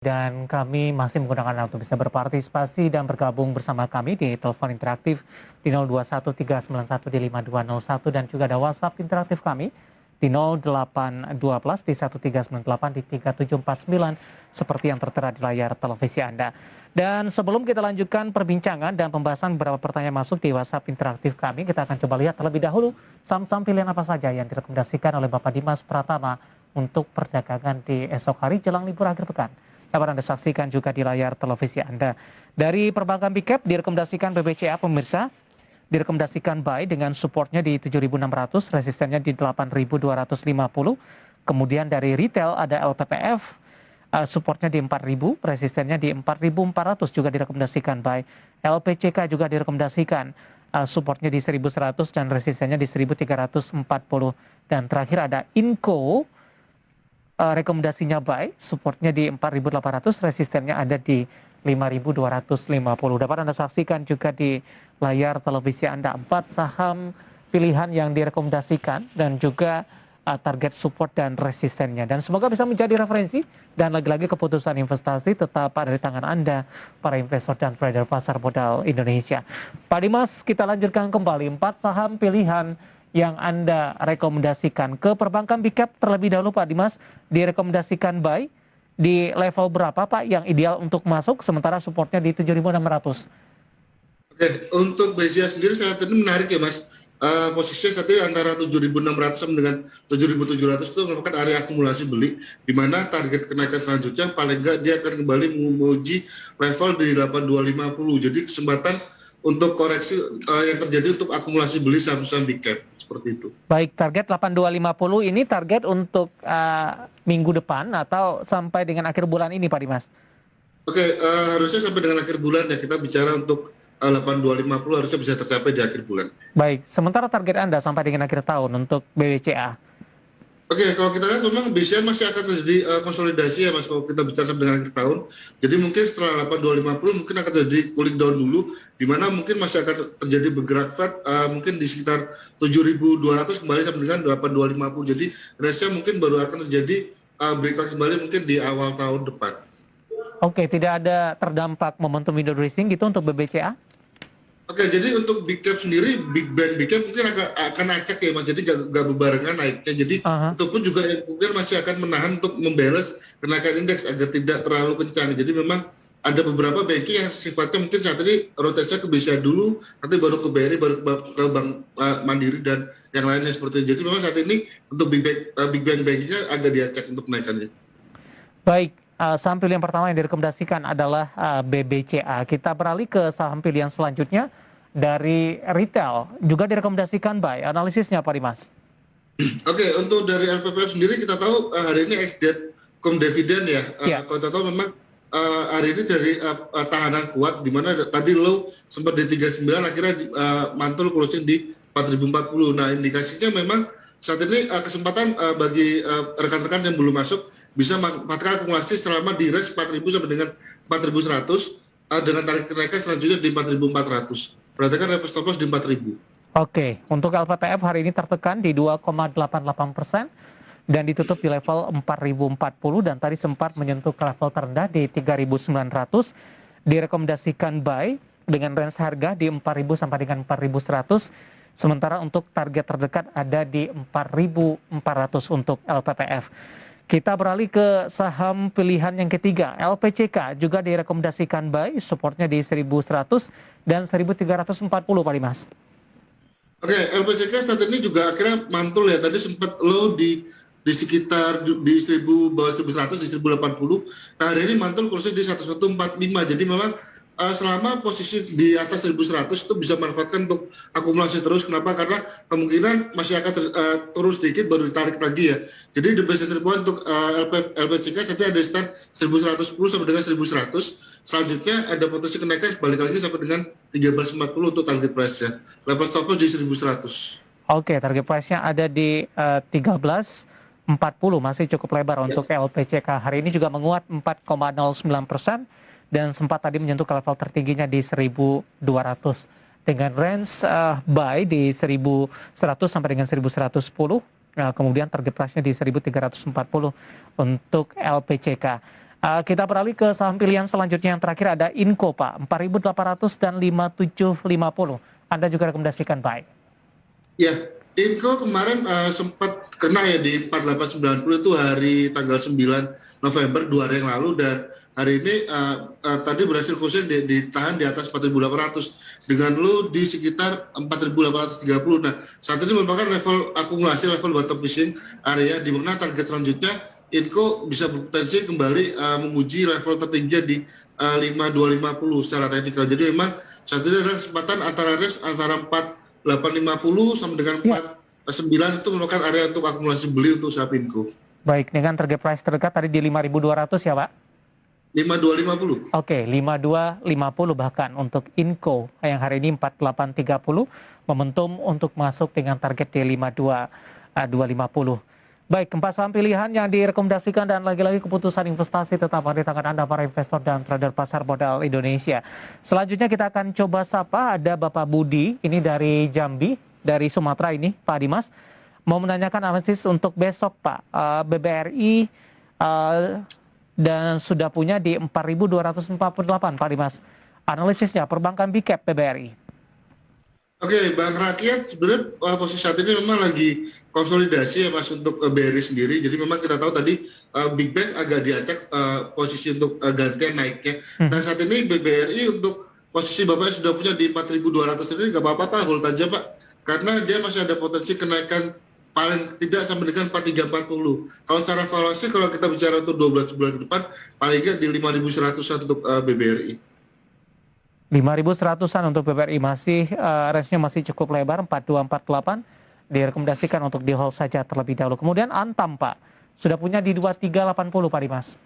Dan kami masih menggunakan Anda untuk bisa berpartisipasi dan bergabung bersama kami di telepon interaktif di 021391 dan juga ada WhatsApp interaktif kami di 0812 di 1398 di 3749 seperti yang tertera di layar televisi Anda. Dan sebelum kita lanjutkan perbincangan dan pembahasan beberapa pertanyaan masuk di WhatsApp interaktif kami, kita akan coba lihat terlebih dahulu saham-saham pilihan apa saja yang direkomendasikan oleh Bapak Dimas Pratama untuk perdagangan di esok hari jelang libur akhir pekan. Dapat Anda saksikan juga di layar televisi Anda. Dari perbankan Big Cap direkomendasikan BBCA pemirsa, direkomendasikan buy dengan supportnya di 7.600, resistennya di 8.250. Kemudian dari retail ada LPPF, supportnya di 4.000, resistennya di 4.400 juga direkomendasikan buy. LPCK juga direkomendasikan, supportnya di 1.100 dan resistennya di 1.340. Dan terakhir ada Inco, rekomendasinya buy, supportnya di 4.800, resistennya ada di 5.250. Dapat Anda saksikan juga di layar televisi Anda 4 saham pilihan yang direkomendasikan dan juga target support dan resistennya. Dan semoga bisa menjadi referensi dan lagi-lagi keputusan investasi tetap ada di tangan Anda, para investor dan trader pasar modal Indonesia. Pak Dimas, kita lanjutkan kembali 4 saham pilihan yang Anda rekomendasikan ke perbankan Big Cap terlebih dahulu Pak Dimas, direkomendasikan buy di level berapa Pak yang ideal untuk masuk sementara supportnya di 7.600? Oke, untuk BCA sendiri saat ini menarik ya Mas. Posisinya saat ini antara 7.600 sampai dengan 7.700 itu merupakan area akumulasi beli, di mana target kenaikan selanjutnya paling enggak dia akan kembali menguji level di 8.250. Jadi kesempatan untuk koreksi yang terjadi untuk akumulasi beli saham-saham Big Cap seperti itu. Baik, target 8250 ini target untuk minggu depan atau sampai dengan akhir bulan ini Pak Dimas? Oke, harusnya sampai dengan akhir bulan ya, kita bicara untuk 8250 harusnya bisa tercapai di akhir bulan. Baik, sementara target Anda sampai dengan akhir tahun untuk BBCA? Oke, kalau kita lihat memang BCA masih akan terjadi konsolidasi ya Mas, kalau kita bicara sampai dengan akhir tahun. Jadi mungkin setelah 8250 mungkin akan terjadi cooling down dulu, di mana mungkin masih akan terjadi bergerak flat mungkin di sekitar 7.200 kembali sampai dengan 8250. Jadi range-nya mungkin baru akan terjadi breakout kembali mungkin di awal tahun depan. Oke, tidak ada terdampak momentum window dressing gitu untuk BBCA? Oke, jadi untuk Big Cap sendiri, Big Cap mungkin akan acak ya Mas, jadi gak bebarengan naiknya. Jadi itu pun juga yang mungkin masih akan menahan untuk membalance kenaikan indeks agar tidak terlalu kencang. Jadi memang ada beberapa banking yang sifatnya mungkin saat ini rotasinya ke BCA dulu, nanti baru ke BRI, baru ke Bank Mandiri dan yang lainnya seperti itu. Jadi memang saat ini untuk Big Bank bankingnya agak diacak untuk kenaikannya. Baik. Saham pilihan pertama yang direkomendasikan adalah BBCA. Kita beralih ke saham pilihan selanjutnya dari retail. Juga direkomendasikan buy. Analisisnya Pak Dimas? Oke, untuk dari LPPF sendiri kita tahu hari ini ex-debt cum dividen ya. Kalau kita tahu memang hari ini dari tahanan kuat, di mana tadi low sempat di 39, akhirnya mantul closing di 4.040. Nah, indikasinya memang saat ini kesempatan bagi rekan-rekan yang belum masuk bisa memanfaatkan akumulasi selama di range 4.000 sampai dengan 4.100 dengan target kenaikan selanjutnya di 4.400. Perhatikan level stop loss di 4.000. Oke, untuk LPPF hari ini tertekan di 2,88% dan ditutup di level 4.040 dan tadi sempat menyentuh ke level terendah di 3.900. Direkomendasikan buy dengan range harga di 4.000 sampai dengan 4.100. Sementara untuk target terdekat ada di 4.400 untuk LPPF. Kita beralih ke saham pilihan yang ketiga, LPCK juga direkomendasikan buy, supportnya di 1.100 dan 1.340 Pak Dimas. Oke, LPCK saat ini juga akhirnya mantul ya, tadi sempat low di sekitar di 1.000 bawah 1.100 di 1.080. Nah hari ini mantul kursi di 1145. Jadi memang selama posisi di atas 1.100 itu bisa manfaatkan untuk akumulasi terus. Kenapa? Karena kemungkinan masih akan turun sedikit baru ditarik lagi ya. Jadi the best entry point untuk LPCK saat ini ada di start 1.110 sampai dengan 1.100. Selanjutnya ada potensi kenaikan balik lagi sampai dengan 13.40 untuk target price ya. Level stop loss di 1.100. Oke, target price-nya ada di 13.40, masih cukup lebar untuk LPCK. Hari ini juga menguat 4,09%. Dan sempat tadi menyentuh ke level tertingginya di 1.200 dengan range buy di 1.100 sampai dengan 1.110. Kemudian target price-nya di 1.340 untuk LPCK. Kita beralih ke saham pilihan selanjutnya yang terakhir ada Inco, Pak, 4.800 dan 5.750. Anda juga rekomendasikan buy. Ya, Inco kemarin sempat kena ya di 4890 itu hari tanggal 9 November 2 hari yang lalu, dan hari ini tadi berhasil khususnya ditahan di atas 4.800 dengan low di sekitar 4.830. Nah, saat ini merupakan level akumulasi, level bottom fishing area, di mana target selanjutnya Inco bisa berpotensi kembali memuji level tertinggi di 5250 secara teknikal. Jadi memang saat ini ada kesempatan antara range antara 4850 sampai dengan 49 itu merupakan area untuk akumulasi beli untuk saham Inco. Baik, dengan target price terdekat tadi di 5.200 ya, Pak? 5250. Oke, 5250 bahkan untuk Inco yang hari ini 4830, momentum untuk masuk dengan target di 52250. Baik, 4 saham pilihan yang direkomendasikan dan lagi-lagi keputusan investasi tetap ada di tangan Anda para investor dan trader pasar modal Indonesia. Selanjutnya kita akan coba sapa, ada Bapak Budi, ini dari Jambi, dari Sumatera ini, Pak Dimas. Mau menanyakan analisis untuk besok, Pak. BBRI dan sudah punya di 4.248, Pak Dimas. Analisisnya, perbankan big cap BBRI. Oke, Bank Rakyat sebenarnya posisi saat ini memang lagi konsolidasi ya Mas untuk BRI sendiri. Jadi memang kita tahu tadi Big Bank agak diacak posisi untuk gantian naiknya. Nah saat ini BBRI untuk posisi Bapak sudah punya di 4.200 ini nggak apa-apa Pak, hold aja Pak. Karena dia masih ada potensi kenaikan paling tidak sampai dengan 4340. Kalau secara valuasi kalau kita bicara untuk 12 bulan ke depan, paling nggak di 5.100 untuk BBRI. 5.100-an untuk BBRI masih range-nya masih cukup lebar, 4248, direkomendasikan untuk di hold saja terlebih dahulu. Kemudian Antam, Pak, sudah punya di 2380, Pak Dimas.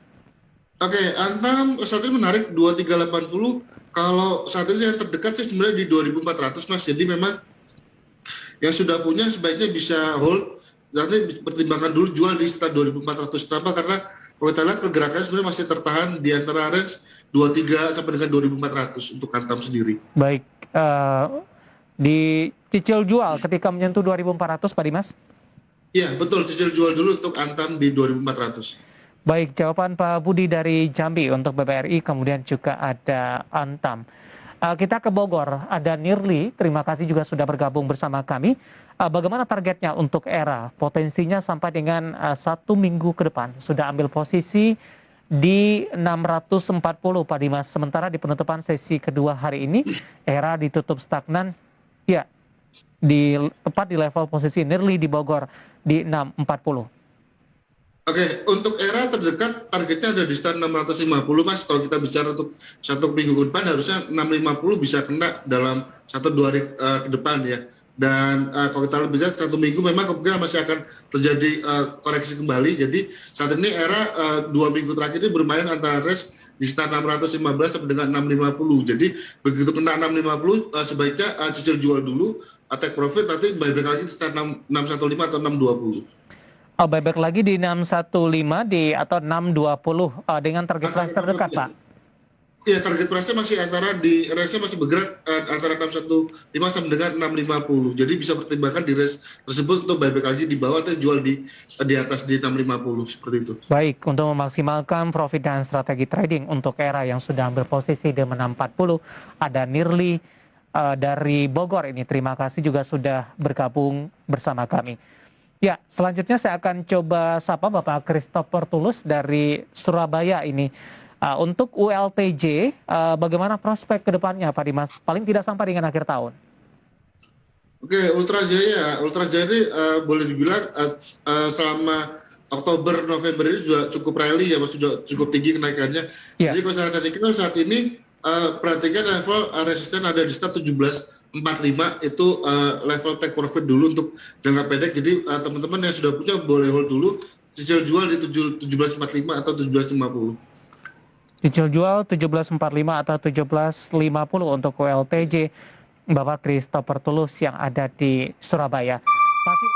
Oke, Antam saat ini menarik 2380. Kalau saat ini yang terdekat sih sebenarnya di 2400 Mas. Jadi memang yang sudah punya sebaiknya bisa hold. Nanti pertimbangkan dulu jual di sekitar 2400. Kenapa? Karena kalau kita lihat pergerakannya sebenarnya masih tertahan di antara range 23 sampai dengan 2400 untuk Antam sendiri. Baik, dicicil jual ketika menyentuh 2400, Pak Dimas? Iya, betul. Cicil jual dulu untuk Antam di 2400. Baik, jawaban Pak Budi dari Jambi untuk BBRI, kemudian juga ada Antam. Kita ke Bogor, ada Nirli, terima kasih juga sudah bergabung bersama kami. Bagaimana targetnya untuk ERA? Potensinya sampai dengan 1 minggu ke depan. Sudah ambil posisi di 640, Pak Dimas. Sementara di penutupan sesi kedua hari ini, ERA ditutup stagnan. Ya, tepat di level posisi Nirli di Bogor di 640. Oke, untuk ERA terdekat targetnya ada di sekitar 650 Mas. Kalau kita bicara untuk 1 minggu ke depan harusnya 650 bisa kena dalam 1-2 hari ke depan ya. Dan kalau kita bicara 1 minggu memang kemungkinan masih akan terjadi koreksi kembali. Jadi saat ini ERA 2 minggu terakhir ini bermain antara range di sekitar 615 sampai dengan 650. Jadi begitu kena 650 sebaiknya cicil jual dulu, take profit, nanti buyback lagi di sekitar 615 atau 620. Buyback lagi di 615 atau 620 dengan target price terdekat, Pak. Iya, target price-nya masih antara di range-nya masih bergerak antara 615 sampai dengan 650. Jadi bisa pertimbangkan di range tersebut untuk buyback lagi di bawah atau jual di atas di 650 seperti itu. Baik, untuk memaksimalkan profit dan strategi trading untuk ERA yang sudah ambil posisi di 640, ada Nirli dari Bogor ini. Terima kasih juga sudah bergabung bersama kami. Ya, selanjutnya saya akan coba sapa Bapak Christopher Tulus dari Surabaya ini. Untuk ULTJ, bagaimana prospek ke depannya Pak Dimas? Paling tidak sampai dengan akhir tahun. Oke, Ultra Jaya ini boleh dibilang selama Oktober, November ini juga cukup rally ya, Mas, sudah cukup tinggi kenaikannya. Yeah. Jadi kalau secara teknikal saat ini perhatikan level resisten ada di sekitar 1745 itu level take profit dulu untuk jangka pendek. Jadi teman-teman yang sudah punya boleh hold dulu, cicil jual di 1745 atau 1750. Cicil jual 1745 atau 1750 untuk ULTJ Bapak Christopher Tulus yang ada di Surabaya. Masih